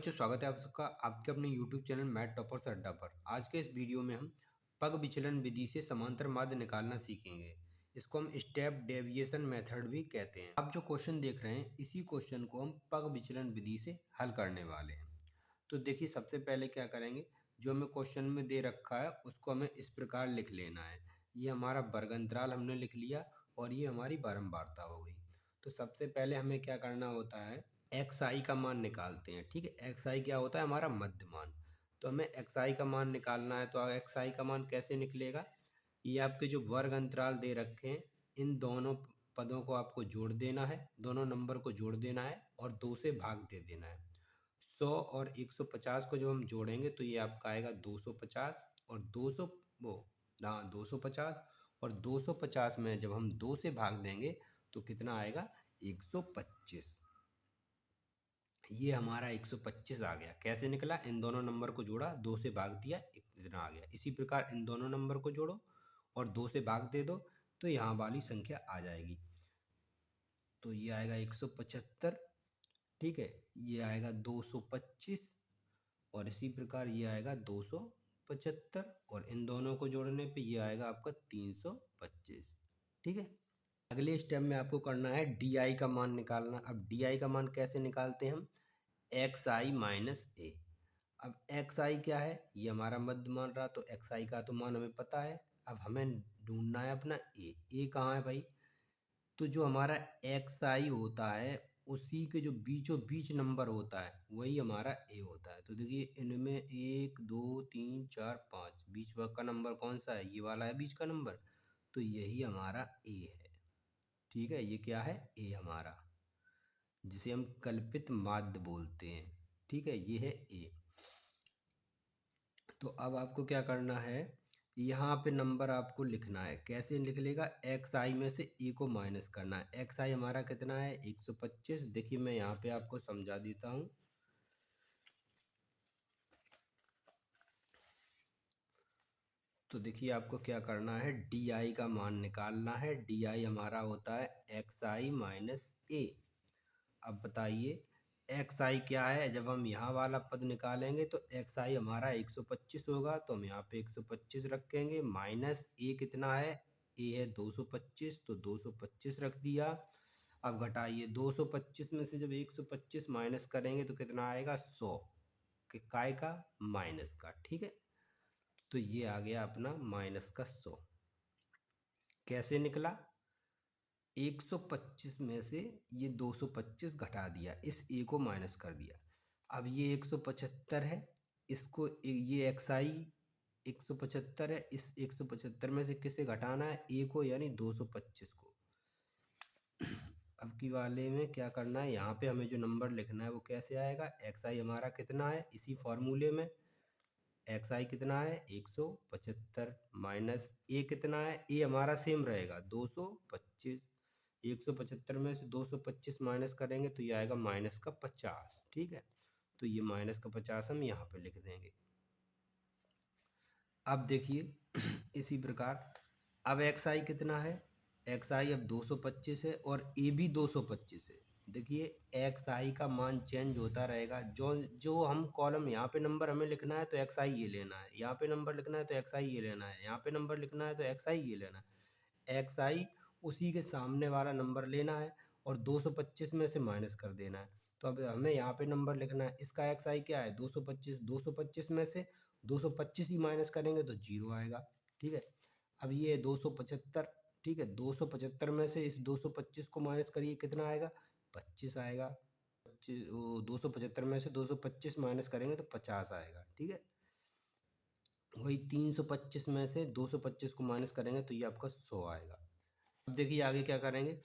बच्चों, स्वागत है आप सबका आपके अपने YouTube चैनल मैथ टॉपर्स अड्डा पर। आज के इस वीडियो में हम पग विचलन विधि से समांतर माध्य निकालना सीखेंगे। इसको हम स्टेप डेविएशन मेथड भी कहते हैं। आप जो क्वेश्चन देख रहे हैं, इसी क्वेश्चन को हम पग विचलन विधि से हल करने वाले हैं। तो देखिए, सबसे पहले क्या करेंगे, जो हमें क्वेश्चन में दे रखा है उसको हमें इस प्रकार लिख लेना है। ये हमारा वर्ग अंतराल हमने लिख लिया और ये हमारी बारंबारता हो गई। तो सबसे पहले हमें क्या करना होता है, एक्स आई का मान निकालते हैं। ठीक है, एक्स आई क्या होता है, हमारा मध्य मान। तो हमें एक्स आई का मान निकालना है। तो एक्स आई का मान कैसे निकलेगा, ये आपके जो वर्ग अंतराल दे रखे हैं, इन दोनों पदों को आपको जोड़ देना है, दोनों नंबर को जोड़ देना है और 2 से भाग दे देना है। 100 और 150 को जब हम जोड़ेंगे तो ये आपका आएगा 250 और 200 वो हाँ 250 और 250 में जब हम 2 से भाग देंगे तो कितना आएगा, 125। ये हमारा 125 आ गया। कैसे निकला, इन दोनों नंबर को जोड़ा, 2 से भाग दिया, इतना आ गया। इसी प्रकार इन दोनों नंबर को जोड़ो और 2 से भाग दे दो तो यहाँ वाली संख्या आ जाएगी। तो ये आएगा 175। ठीक है, ये आएगा 225 और इसी प्रकार ये आएगा 275 और इन दोनों को जोड़ने पे ये आएगा आपका 325। ठीक है, अगले स्टेप में आपको करना है डी आई का मान निकालना। अब डी आई का मान कैसे निकालते हैं हम, एक्स आई माइनस ए। अब एक्स आई क्या है, ये हमारा मध्य मान रहा, तो एक्स आई का तो मान हमें पता है। अब हमें ढूंढना है अपना ए। ए कहाँ है भाई, तो जो हमारा एक्स आई होता है उसी के जो बीचों बीच नंबर होता है वही हमारा ए होता है। तो देखिए, इनमें 1 2 3 4 5 बीच का नंबर कौन सा है, ये वाला है बीच का नंबर, तो यही हमारा ए है। ठीक है, ये क्या है, ए हमारा, जिसे हम कल्पित माध्य बोलते हैं। ठीक है, ये है ए। तो अब आपको क्या करना है, यहाँ पे नंबर आपको लिखना है। कैसे लिख लेगा, एक्स आई में से ए को माइनस करना है। एक्स आई हमारा कितना है, 125। देखिए मैं यहाँ पे आपको समझा देता हूँ। तो देखिए, आपको क्या करना है, डी आई का मान निकालना है। डी आई हमारा होता है एक्स आई माइनस ए। अब बताइए, एक्स आई क्या है, जब हम यहाँ वाला पद निकालेंगे तो एक्स आई हमारा 125 होगा, तो हम यहाँ पे 125 रखेंगे। माइनस ए कितना है, ए है 225, तो 225 रख दिया। अब घटाइए, 225 में से जब 125 माइनस करेंगे तो कितना आएगा, 100 के काय का, माइनस का। ठीक है, तो ये आ गया अपना माइनस का 100। कैसे निकला, 125 में से ये 225 घटा दिया, इस ए को माइनस कर दिया। अब ये 175 है, इसको ये एक्स आई 175 है, इस 175 में से किसे घटाना है, ए को, यानी 225 को। अब की वाले में क्या करना है, यहाँ पे हमें जो नंबर लिखना है वो कैसे आएगा, एक्स आई हमारा कितना है, इसी फॉर्मूले में एक्स आई कितना है 175 माइनस ए कितना है, ए हमारा सेम रहेगा 225। 175 में से 225 माइनस करेंगे तो ये आएगा माइनस का 50। ठीक है, तो ये माइनस का 50 हम यहाँ पे लिख देंगे। अब देखिए इसी प्रकार, अब एक्स आई कितना है, एक्स आई अब 225 है और ए भी 225 है। देखिए, एक्स आई का मान चेंज होता रहेगा। जो जो हम कॉलम, यहाँ पे नंबर हमें लिखना है तो एक्स आई ये लेना है, यहाँ पे नंबर लिखना है तो एक्स आई ये लेना है, यहाँ पे नंबर लिखना है तो एक्स आई ये लेना है। एक्स आई उसी के सामने वाला नंबर लेना है और 225 में से माइनस कर देना है। तो अब हमें यहाँ पे नंबर लिखना है, इसका एक्स आई क्या है 225, 225 में से 225 ही माइनस करेंगे तो जीरो आएगा। ठीक है, अब ये 275। ठीक है, 275 में से इस 225 को माइनस करिए, कितना आएगा, 25 आएगा। 25, वो 275 में से 225 माइनस करेंगे तो 50 आएगा। ठीक है, वही 325 में से 225 को माइनस करेंगे तो ये आपका 100 आएगा। अब देखिए आगे क्या करेंगे,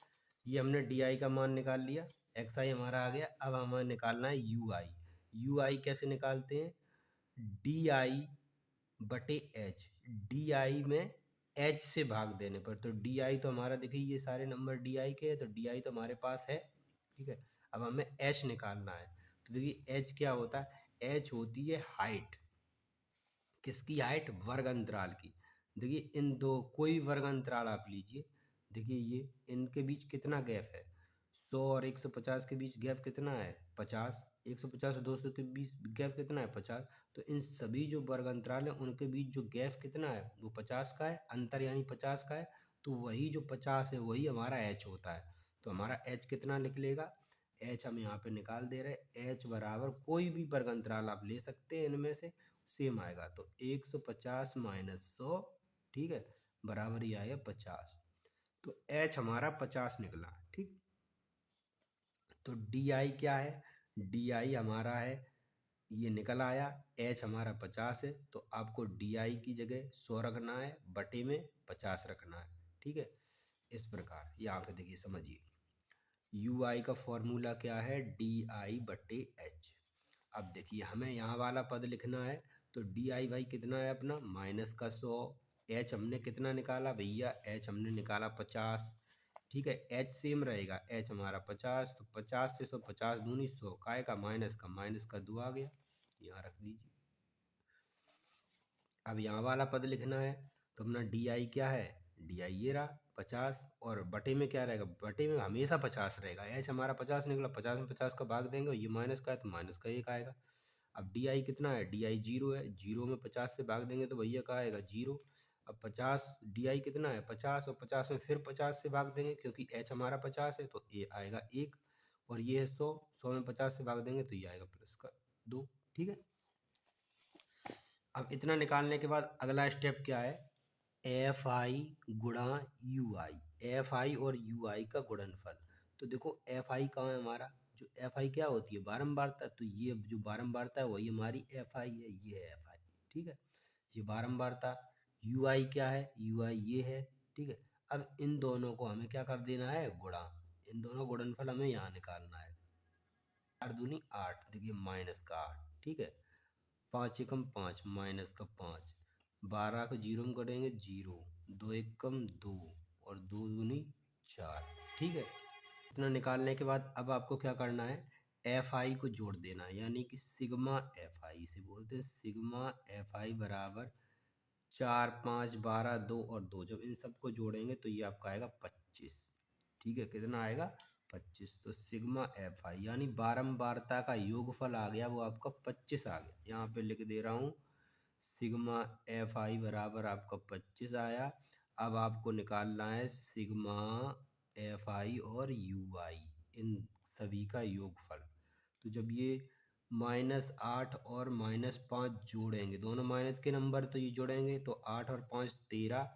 ये हमने डी आई का मान निकाल लिया, एक्स आई हमारा आ गया। अब हमें निकालना है यू आई। यू आई कैसे निकालते हैं, डी आई बटे एच। डी आई में एच से भाग देने पर, तो डी आई तो हमारा, देखिए ये सारे नंबर डी आई के हैं तो डी आई तो हमारे पास है। ठीक है, अब हमें एच निकालना है। तो देखिए एच क्या होता है, एच होती है हाइट। किसकी हाइट, वर्ग अंतराल की। देखिए इन दो, कोई वर्ग अंतराल आप लीजिए, देखिए ये इनके बीच कितना गैप है, 100 और 150 के बीच गैप कितना है, 50। 150 और 200 के बीच गैप कितना है 50। तो इन सभी जो वर्ग अंतराल हैं उनके बीच जो गैप कितना है वो 50 का है, अंतर यानी 50 का है। तो वही जो 50 है वही हमारा h होता है। तो हमारा h कितना निकलेगा, h हम यहाँ पे निकाल दे रहे हैं, h बराबर कोई भी वर्ग अंतराल आप ले सकते हैं इनमें से, सेम आएगा। तो 150 माइनस 100, ठीक है, बराबर ही आएगा 50। तो h हमारा 50 निकला, ठीक। तो डी आई क्या है, डी आई हमारा है, ये निकल आया, एच हमारा 50 है। तो आपको डी आई की जगह 100 रखना है, बटे में 50 रखना है, ठीक है। इस प्रकार यहाँ पे देखिए समझिए, यू आई का फॉर्मूला क्या है, डी आई बटे एच। अब देखिए हमें यहाँ वाला पद लिखना है, तो डी आई भाई कितना है अपना माइनस का 100, एच हमने कितना निकाला भैया, एच हमने निकाला 50, ठीक है। एच सेम रहेगा, एच हमारा 50, तो 50 से 100, 50 दूनी 100, काय का माइनस का 2 आ गया, यहाँ रख दीजिए। अब यहाँ वाला पद लिखना है, तो अपना डी आई क्या है, डी आई ये रहा 50, और बटे में क्या रहेगा, बटे में हमेशा 50 रहेगा। एच हमारा 50 निकला, 50 में 50 का भाग देंगे, ये माइनस का है तो माइनस का 1 आएगा। अब डी आई कितना है, डी आई 0 है, 0 में 50 से भाग देंगे तो भैया का आएगा 0। अब 50, डी आई कितना है 50, और 50 में फिर 50 से भाग देंगे क्योंकि एच हमारा 50 है, तो ये आएगा 1। और ये है 100, 100 में 50 से भाग देंगे तो ये आएगा प्लस का 2, ठीक है। अब इतना निकालने के बाद अगला स्टेप क्या है, एफ आई गुणा यू आई, एफ आई और यू आई का गुणनफल। तो देखो एफ आई कहाँ है हमारा, जो एफ आई क्या होती है बारंबारता, तो ये जो बारंबारता है वही हमारी एफ आई है, ये है एफ आई, ठीक है, ये बारंबारता। यू आई क्या है, यू आई ये है, ठीक है। अब इन दोनों को हमें क्या कर देना है, गुणा, इन दोनों गुणनफल हमें यहाँ निकालना है। 8 दूनी 8, देखिए माइनस का 8, ठीक है। 5 एकम 5, माइनस का 5, 12 को 0 में कटेंगे 0, 2 एकम 2, और 2 दूनी 4, ठीक है। इतना निकालने के बाद अब आपको क्या करना है, एफ आई को जोड़ देना है, यानी कि सिग्मा एफ आई, से बोलते हैं सिग्मा एफ आई बराबर 4, 5, 12, 2 और 2, जब इन सबको जोड़ेंगे तो ये आपका आएगा 25, ठीक है। कितना आएगा 25। तो सिग्मा एफ आई यानी बारंबारता का योगफल आ गया, वो आपका 25 आ गया। यहाँ पे लिख दे रहा हूँ, सिग्मा एफ आई बराबर आपका 25 आया। अब आपको निकालना है सिग्मा एफ आई और यू आई, इन सभी का योगफल। तो जब ये -8 और -5 जोड़ेंगे, दोनों माइनस के नंबर तो ये जोड़ेंगे तो 8 और 5 13,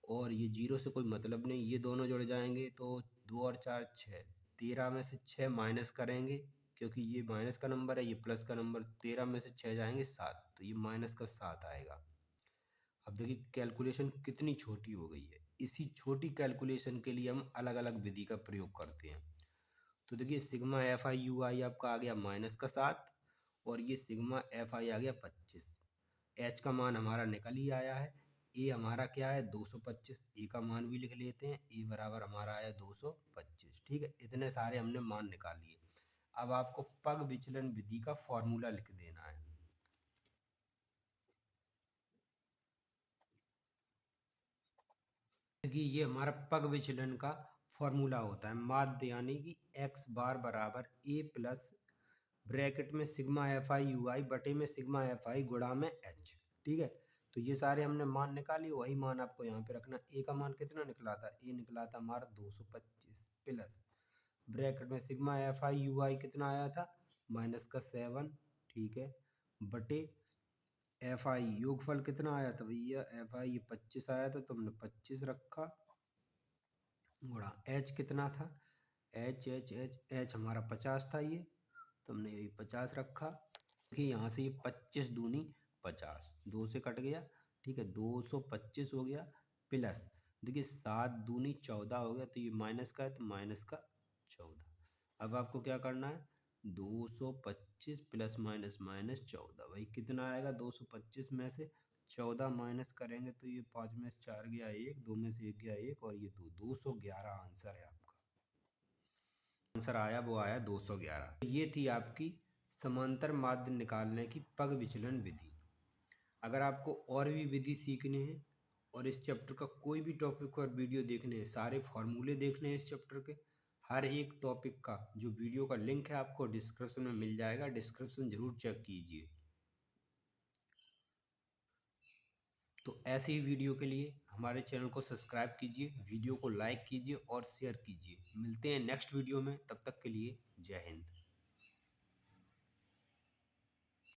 और ये 0 से कोई मतलब नहीं, ये दोनों जुड़ जाएंगे तो 2 और 4 6, 13 में से 6 माइनस करेंगे क्योंकि ये माइनस का नंबर है, ये प्लस का नंबर, 13 में से 6 जाएंगे 7, तो ये माइनस का 7 आएगा। अब देखिए कैलकुलेशन कितनी छोटी हो गई है, इसी छोटी कैलकुलेशन के लिए हम अलग अलग विधि का प्रयोग करते हैं। तो देखिए सिग्मा एफ आई यू आई आपका आ गया -7, और ये सिग्मा एफ आई आ गया 25। एच का मान हमारा निकल ही आया है, ए हमारा क्या है 225, ए का मान भी लिख लेते हैं, ए बराबर हमारा आया 225, ठीक है। इतने सारे हमने मान निकाल लिए। अब आपको पग विचलन विधि का फॉर्मूला लिख देना है। देखिए ये हमारा पग विचलन का फॉर्मूला होता है, माध्य यानी कि एक्स बार बराबर ए प्लस ब्रैकेट में सिग्मा एफ आई यू आई बटे में सिग्मा एफ आई गुणा में एच, ठीक है। तो ये सारे हमने मान निकाली, वही मान आपको यहाँ पे रखना। ए का मान कितना निकला था, ए निकला था हमारा 225 प्लस ब्रैकेट में सिग्मा एफ आई यू आई कितना आया था -7, ठीक है, बटे एफ आई योगफल कितना आया था भैया, एफ आई ये 25 आया था तो हमने 25 रखा, गुणा एच कितना था, एच एच एच एच हमारा 50 था ये, तो हमने यही 50 रखा। देखिए यहाँ से ये 25 दूनी 50, 2 से कट गया, ठीक है, 225 हो गया, प्लस देखिए 7 दूनी 14 हो गया, तो ये माइनस का है तो माइनस का 14। अब आपको क्या करना है, 225 प्लस माइनस माइनस 14, भाई कितना आएगा, 225 में से 14 माइनस करेंगे तो ये 5 में से 4 गया 1, 2 में से 1 गया 1, और ये 211 आंसर है आपका। आंसर आया वो आया 211। तो ये थी आपकी समांतर माध्य निकालने की पग विचलन विधि। अगर आपको और भी विधि सीखनी है और इस चैप्टर का कोई भी टॉपिक और वीडियो देखने हैं, सारे फॉर्मूले देखने हैं इस चैप्टर के, हर एक टॉपिक का जो वीडियो का लिंक है आपको डिस्क्रिप्शन में मिल जाएगा, डिस्क्रिप्शन ज़रूर चेक कीजिए। तो ऐसे ही वीडियो के लिए हमारे चैनल को सब्सक्राइब कीजिए, वीडियो को लाइक कीजिए और शेयर कीजिए। मिलते हैं नेक्स्ट वीडियो में, तब तक के लिए जय हिंद।